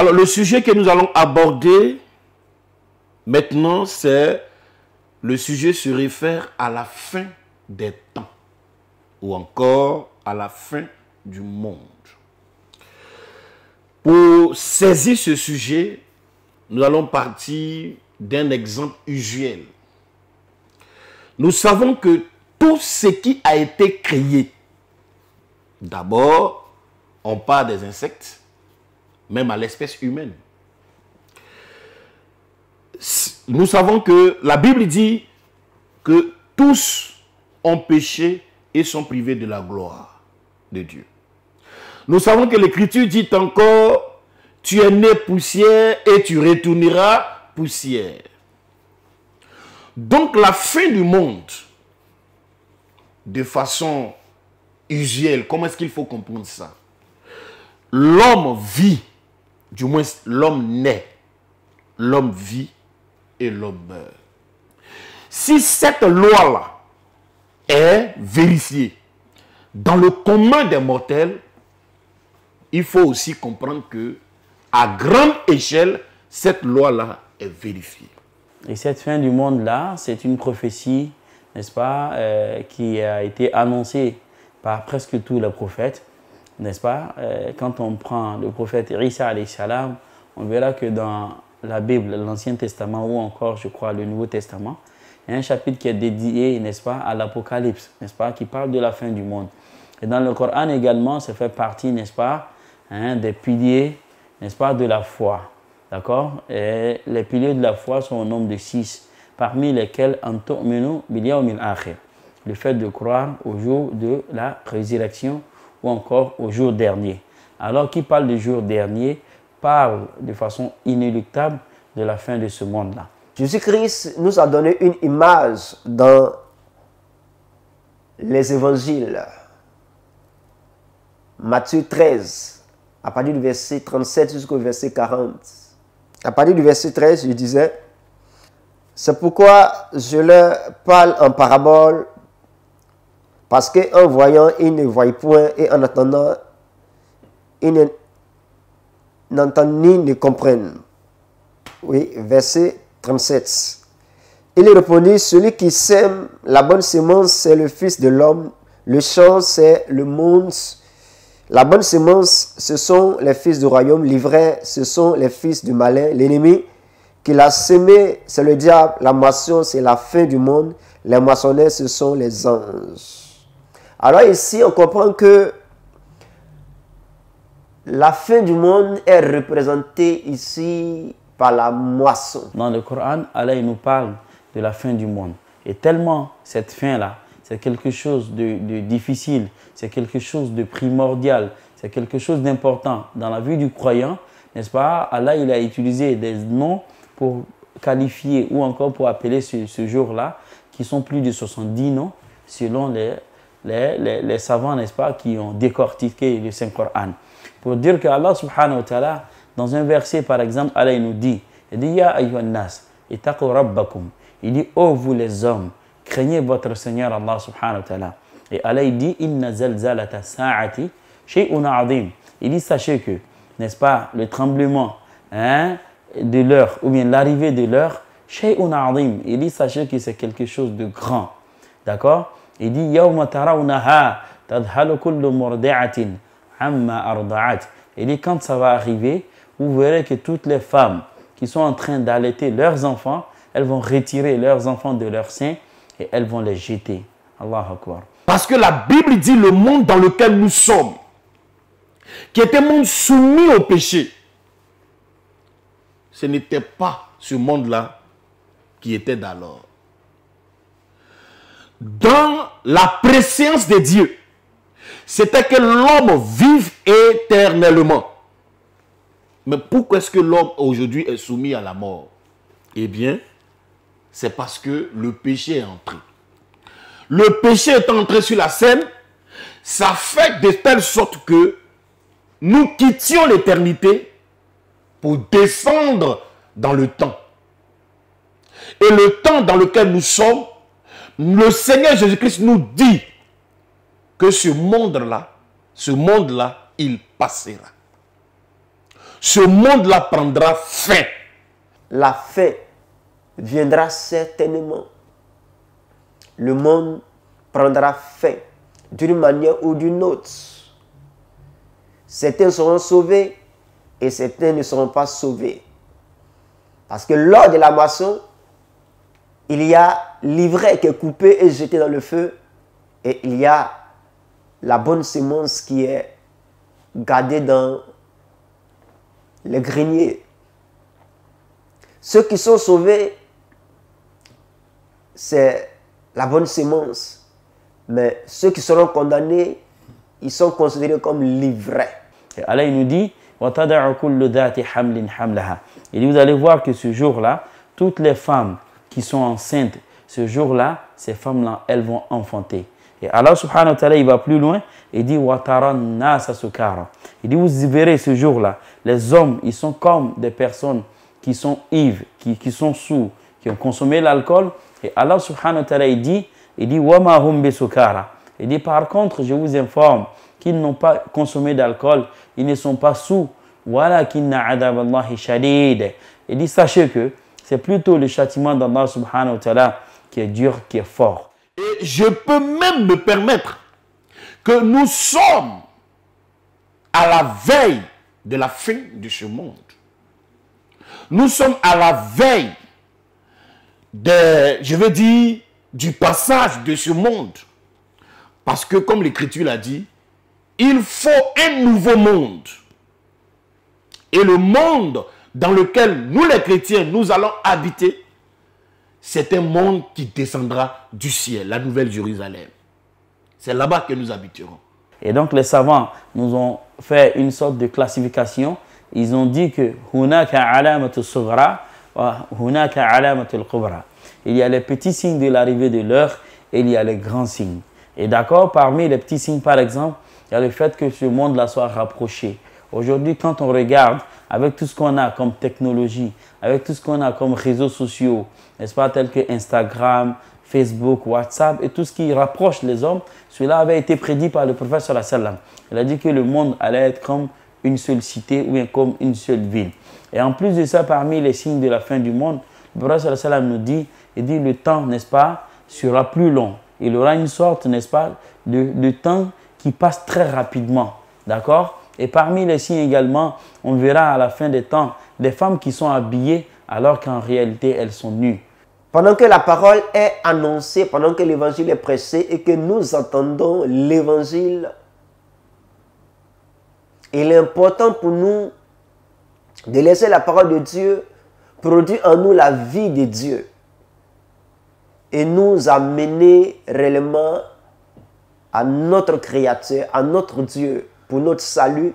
Alors, le sujet que nous allons aborder maintenant, c'est le sujet se réfère à la fin des temps ou encore à la fin du monde. Pour saisir ce sujet, nous allons partir d'un exemple usuel. Nous savons que tout ce qui a été créé, d'abord, on parle des insectes, même à l'espèce humaine. Nous savons que la Bible dit que tous ont péché et sont privés de la gloire de Dieu. Nous savons que l'Écriture dit encore, tu es né poussière et tu retourneras poussière. Donc la fin du monde, de façon usuelle, comment est-ce qu'il faut comprendre ça? L'homme vit, du moins l'homme naît, l'homme vit et l'homme meurt. Si cette loi-là est vérifiée dans le commun des mortels, il faut aussi comprendre que à grande échelle, cette loi-là est vérifiée. Et cette fin du monde-là, c'est une prophétie, n'est-ce pas, qui a été annoncée par presque tous les prophètes, n'est-ce pas? Quand on prend le prophète Isa alayhi salam, on verra que dans la Bible, l'Ancien Testament ou encore, je crois, le Nouveau Testament, il y a un chapitre qui est dédié, n'est-ce pas, à l'Apocalypse, n'est-ce pas, qui parle de la fin du monde. Et dans le Coran également, ça fait partie, n'est-ce pas, des piliers, n'est-ce pas, de la foi. D'accord? Et les piliers de la foi sont au nombre de 6, parmi lesquels le fait de croire au jour de la résurrection ou encore au jour dernier. Alors, qui parle du jour dernier parle de façon inéluctable de la fin de ce monde-là. Jésus-Christ nous a donné une image dans les évangiles. Matthieu 13, à partir du verset 37 jusqu'au verset 40. À partir du verset 13, je disais, c'est pourquoi je leur parle en parabole, parce qu'en voyant, ils ne voient point, et en attendant, ils n'entendent ni ne comprennent. Oui, verset 37. Il répondit, celui qui sème la bonne semence, c'est le Fils de l'homme. Le champ, c'est le monde. La bonne semence, ce sont les fils du royaume. L'ivraie, ce sont les fils du malin. L'ennemi qui l'a semé, c'est le diable. La moisson, c'est la fin du monde. Les moissonneurs, ce sont les anges. Alors ici, on comprend que la fin du monde est représentée ici par la moisson. Dans le Coran, Allah il nous parle de la fin du monde. Et tellement cette fin-là, c'est quelque chose de difficile, c'est quelque chose de primordial, c'est quelque chose d'important dans la vie du croyant, n'est-ce pas? Allah il a utilisé des noms pour qualifier ou encore pour appeler ce jour-là, qui sont plus de 70 noms, selon les savants, n'est-ce pas, qui ont décortiqué le Saint-Coran. Pour dire que Allah subhanahu wa ta'ala, dans un verset par exemple, Allah il nous dit, Ya ayyuhan nas, ittaqu rabbakum. Il dit, oh vous les hommes, craignez votre Seigneur Allah subhanahu wa ta'ala. Et Allah il dit, inna zalzalata sa'ati shay'un 'azim. Il dit, sachez que, n'est-ce pas, le tremblement de l'heure, ou bien l'arrivée de l'heure, shay'un 'azim. Il dit, sachez que c'est quelque chose de grand. D'accord? Il dit, yawma tarawnaha tadhalu kullu murdi'atin amma arda'at. Il dit, quand ça va arriver, vous verrez que toutes les femmes qui sont en train d'allaiter leurs enfants, elles vont retirer leurs enfants de leur sein et elles vont les jeter. Allahu Akbar. Parce que la Bible dit le monde dans lequel nous sommes, qui était un monde soumis au péché, ce n'était pas ce monde-là qui était d'alors. Dans la préscience de Dieu, c'était que l'homme vive éternellement. Mais pourquoi est-ce que l'homme aujourd'hui est soumis à la mort? Eh bien, c'est parce que le péché est entré. Le péché est entré sur la scène, ça fait de telle sorte que nous quittions l'éternité pour descendre dans le temps. Et le temps dans lequel nous sommes, le Seigneur Jésus-Christ nous dit que ce monde-là, il passera. ce monde-là prendra fin. La fin viendra certainement. Le monde prendra fin d'une manière ou d'une autre. Certains seront sauvés et certains ne seront pas sauvés. Parce que lors de la moisson, il y a l'ivraie qui est coupée et jetée dans le feu. Et il y a la bonne semence qui est gardée dans les greniers. Ceux qui sont sauvés, c'est la bonne semence. Mais ceux qui seront condamnés, ils sont considérés comme l'ivraie. Et Allah il nous dit, il dit, vous allez voir que ce jour-là, toutes les femmes qui sont enceintes, ce jour-là, ces femmes-là, elles vont enfanter. Et Allah subhanahu wa ta'ala, il va plus loin, il dit, il dit, vous verrez ce jour-là, les hommes, ils sont comme des personnes qui sont ivres, qui sont sous, qui ont consommé l'alcool. Et Allah subhanahu wa ta'ala, il dit, wama hum bisukara. Il dit, par contre, je vous informe qu'ils n'ont pas consommé d'alcool, ils ne sont pas sous. Walakinna adab Allahi shadid. Il dit, sachez que c'est plutôt le châtiment d'Allah subhanahu wa ta'ala qui est dur, qui est fort. Et je peux même me permettre que nous sommes à la veille de la fin de ce monde. Nous sommes à la veille du passage de ce monde. Parce que, comme l'Écriture l'a dit, il faut un nouveau monde. Et le monde dans lequel nous, les chrétiens, nous allons habiter, c'est un monde qui descendra du ciel, la nouvelle Jérusalem. C'est là-bas que nous habiterons. Et donc, les savants nous ont fait une sorte de classification. Ils ont dit que il y a les petits signes de l'arrivée de l'heure et il y a les grands signes. Et d'accord, parmi les petits signes, par exemple, il y a le fait que ce monde-là soit rapproché. Aujourd'hui, quand on regarde, avec tout ce qu'on a comme technologie, avec tout ce qu'on a comme réseaux sociaux, n'est-ce pas, tels que Instagram, Facebook, WhatsApp et tout ce qui rapproche les hommes, cela avait été prédit par le prophète sallallahu alayhi wa sallam. Il a dit que le monde allait être comme une seule cité ou bien comme une seule ville. Et en plus de ça, parmi les signes de la fin du monde, le prophète sallallahu alayhi wa sallam nous dit, il dit le temps, n'est-ce pas, sera plus long. Il aura une sorte, n'est-ce pas, de temps qui passe très rapidement. D'accord? Et parmi les signes également, on verra à la fin des temps des femmes qui sont habillées alors qu'en réalité, elles sont nues. Pendant que la parole est annoncée, pendant que l'évangile est prêché et que nous entendons l'évangile, il est important pour nous de laisser la parole de Dieu produire en nous la vie de Dieu et nous amener réellement à notre Créateur, à notre Dieu, pour notre salut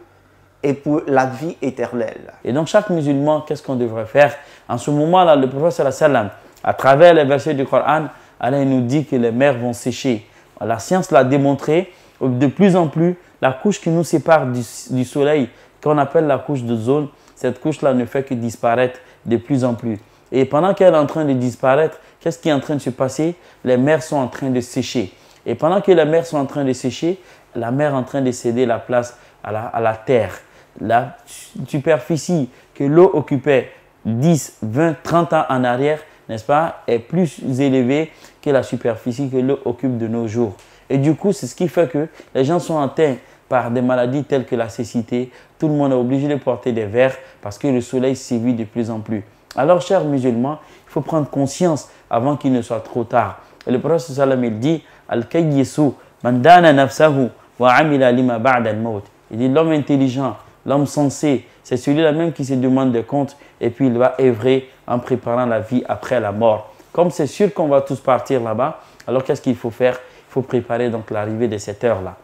et pour la vie éternelle. Et donc chaque musulman, qu'est-ce qu'on devrait faire? En ce moment-là, le prophète sallallahu alayhi wa sallam, à travers les versets du Coran, Allah nous dit que les mers vont sécher. La science l'a démontré. De plus en plus, la couche qui nous sépare du soleil, qu'on appelle la couche d'ozone, cette couche-là ne fait que disparaître de plus en plus. Et pendant qu'elle est en train de disparaître, qu'est-ce qui est en train de se passer? Les mers sont en train de sécher. Et pendant que les mers sont en train de sécher, la mer est en train de céder la place à la terre. La superficie que l'eau occupait 10, 20, 30 ans en arrière, n'est-ce pas, est plus élevée que la superficie que l'eau occupe de nos jours. Et du coup, c'est ce qui fait que les gens sont atteints par des maladies telles que la cécité. Tout le monde est obligé de porter des verres parce que le soleil sévit de plus en plus. Alors, chers musulmans, il faut prendre conscience avant qu'il ne soit trop tard. Et le prophète sallam il dit Al-Kayyisu man dana nafsahu wa amila lima ba'da al-maut. Il dit l'homme intelligent, l'homme sensé, c'est celui-là même qui se demande des comptes et puis il va œuvrer en préparant la vie après la mort. Comme c'est sûr qu'on va tous partir là-bas, alors qu'est-ce qu'il faut faire? Il faut préparer donc l'arrivée de cette heure-là.